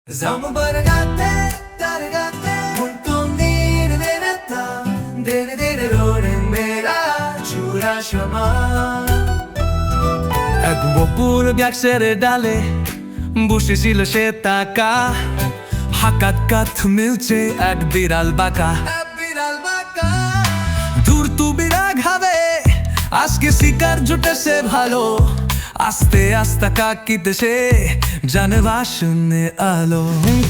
Zambaragate, taragate, puntunir nerata, dere dere rore mera, chura shama. এক বপুর ব্যাকসেরে ডালে বসেছিল সে তাকা, হাকাত কাত মিলছে এক বিড়াল বাঁকা। দূর তু বিরাগ হবে আজকে শিকার জুটেছে ভালো, আস্তে আস্তে কাকিতে সে জানে বাসনে আলো।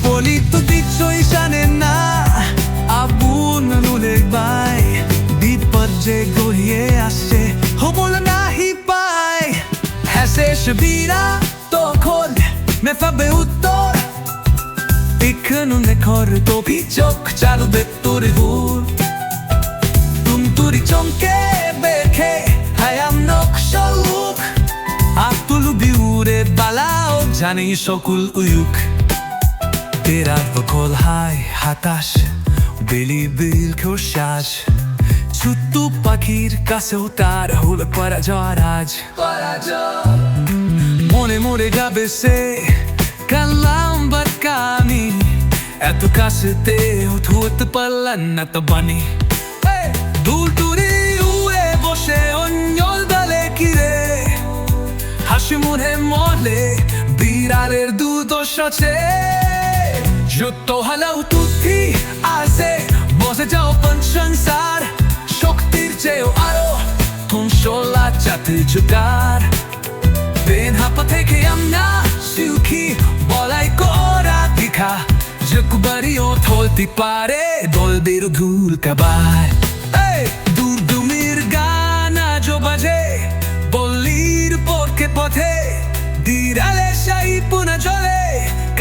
বলি তো দিচ্ছই জানে না আবু নুলে বাই, বিপদ যে গড়িয়ে আসছে হবল নাহি পায়। হেসে সবিরা তখন মেফাবে উত্তর, ইখনুনে খর তো পিচক চালবে তোর ভুল। তুমতুরি চমকে বেখে হায়াম নকশালুক, আতুল বিউরে বালাও জানি সকল উয়ুক। তেরার বকল হাই হাতাশ বেলি বিল খোসাজ, ছুট্টু পাখির কাছেও তার হল পরাজয় আজ। মনে মনে যাবে সে কালাম বারকানি, এত কাছেতে হতে পারলেন না তো বানি। দূর দূরে উয়ে বসে অঞ্জল ডালে কিরে, হাসি মুখে মলে বিড়ালের দুদোষ আছে। যত হালাও তুই আসে বসে যাও সংসার, শক্তির চেয়েও আরো তুমশোলা চাতে জুগার। বেন হাপা থেকে আমরা সুখী বলাই করা দিখা, যকুবারিও থলতে পারে দলদের ঘুল কাবার। দূর দুমির গানা জো বাজে বলির পথে পথে, দিরালে শাহী পুনা জলে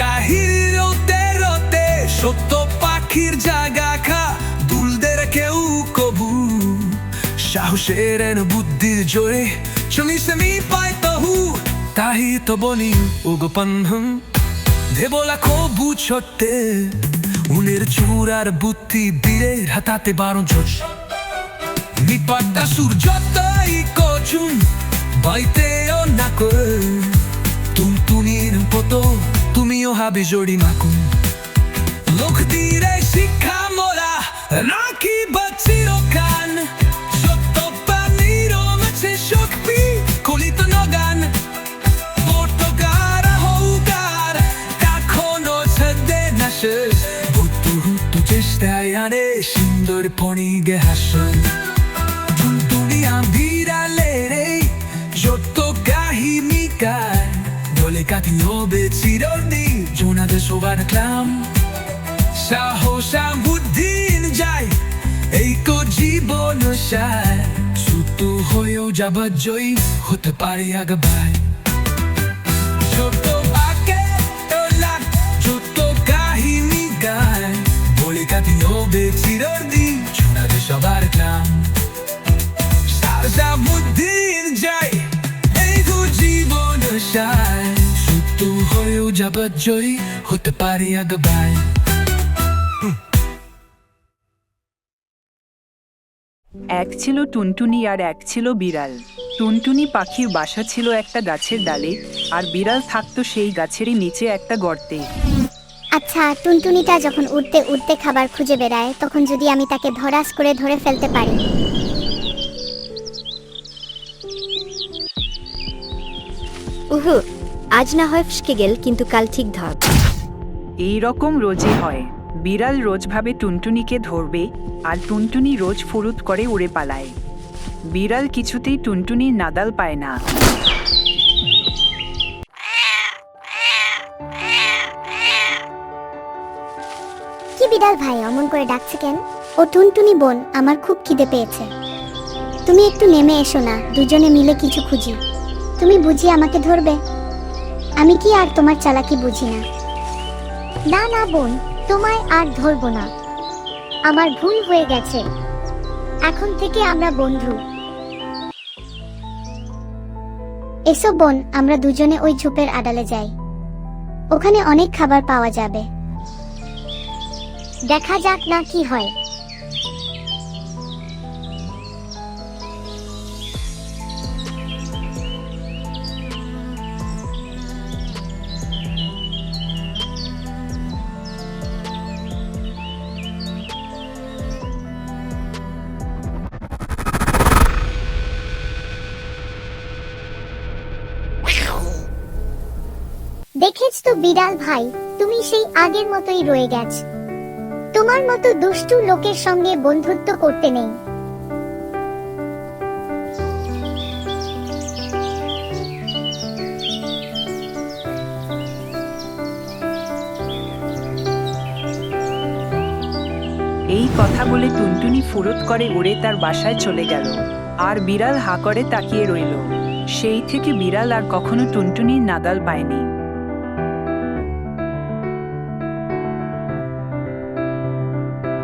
কাহির রোতে রোতে। সত্য পাখির জায়গা খা দুলদের কেউ কবু, সাহসের এন বুদ্ধির জোরে শুনিছে মি পাই তহু। তাহি তো বলি উগোপন দেবলা কবু ছোট্টে, উনের চূড়ার বুদ্ধি বীরের হাতাতে বারণ জোশ। বিপদটা সূর্যতাই কচুন বাইতেও না করে, তুমতুনির পতো তুমিও হাবি জড়ি মাকুন। লোক দিরে শিক্ষা মোরা রাখি বাচির কান, সত্য পানির মাছে শক্তি কলিত নগান। পর্তগারা হৌগার কখনো ছাদে না শেষ, হুতু হুতু চেষ্টায় আনে সুন্দর পণিগে হাসন। তুমতুনিয়া বিড়ালের এই যত কাহিনী গায়, দলে কাটি হবে চিরদিন জোনাদের সবার ক্লাম। সাহস বুদ্ধির যায় এই তো জীবন সার, শুধু হয়েও যাবা জয়ী হতে পারে আগবাই। ছোট আগে তোলার যত কাহিনী গায়, বলে কাটি হবে চিরদিন জোনাদের সবার ক্লাম। সাহসা বুদ্ধির যায় এই তো জীবন সার, শুধু হয়েও যাবা জয়ী হতে পারে আগবাই। এক ছিল টুনটুনি আর এক ছিল বিড়াল। টুনটুনি পাখির বাসা ছিল একটা গাছের ডালে, আর বিড়াল থাকতো সেই গাছেরই নিচে একটা গর্তে। আচ্ছা, টুনটুনিটা যখন উড়তে উড়তে খাবার খুঁজে বেড়ায়, তখন যদি আমি তাকে ধরাস করে ধরে ফেলতে পারি। উহু, আজ না হয় ফসকে গেল, কিন্তু কাল ঠিক ধর। এই রকম রোজই হয়। বিড়াল রোজ ভাবে টুনটুনিকে ধরবে, আর টুনটুনি রোজ ফুরুত করে উড়ে পালায়। বিড়াল কিছুতেই টুনটুনির নাদাল পায় না। কি বিড়াল ভাই অমন করে ডাকছে কেন? ও টুনটুনি বোন, আমার খুব খিদে পেয়েছে। তুমি একটু নেমে এসো না, দুজনে মিলে কিছু খুঁজি। তুমি বুঝি আমাকে ধরবে? আমি কি আর তোমার চালাকি বুঝি না? না না বোন, তোমায় আর ধরবো না। আমার ভুল হয়ে গেছে, এখন থেকে আমরা বন্ধু। এসো বোন, আমরা দুজনে ওই ঝোপের আড়ালে যাই। ওখানে অনেক খাবার পাওয়া যাবে, দেখা যাক না কি হয়। দেখেছ তো বিড়াল ভাই, তুমি সেই আগের মতোই রয়ে গেছ। তোমার মতো দুষ্টু লোকের সঙ্গে বন্ধুত্ব করতে নেই। এই কথা বলে টুনটুনি ফুরুত করে উড়ে তার বাসায় চলে গেল। আর বিড়াল হা করে তাকিয়ে রইল। সেই থেকে বিড়াল আর কখনো টুনটুনির নাদাল পায়নি।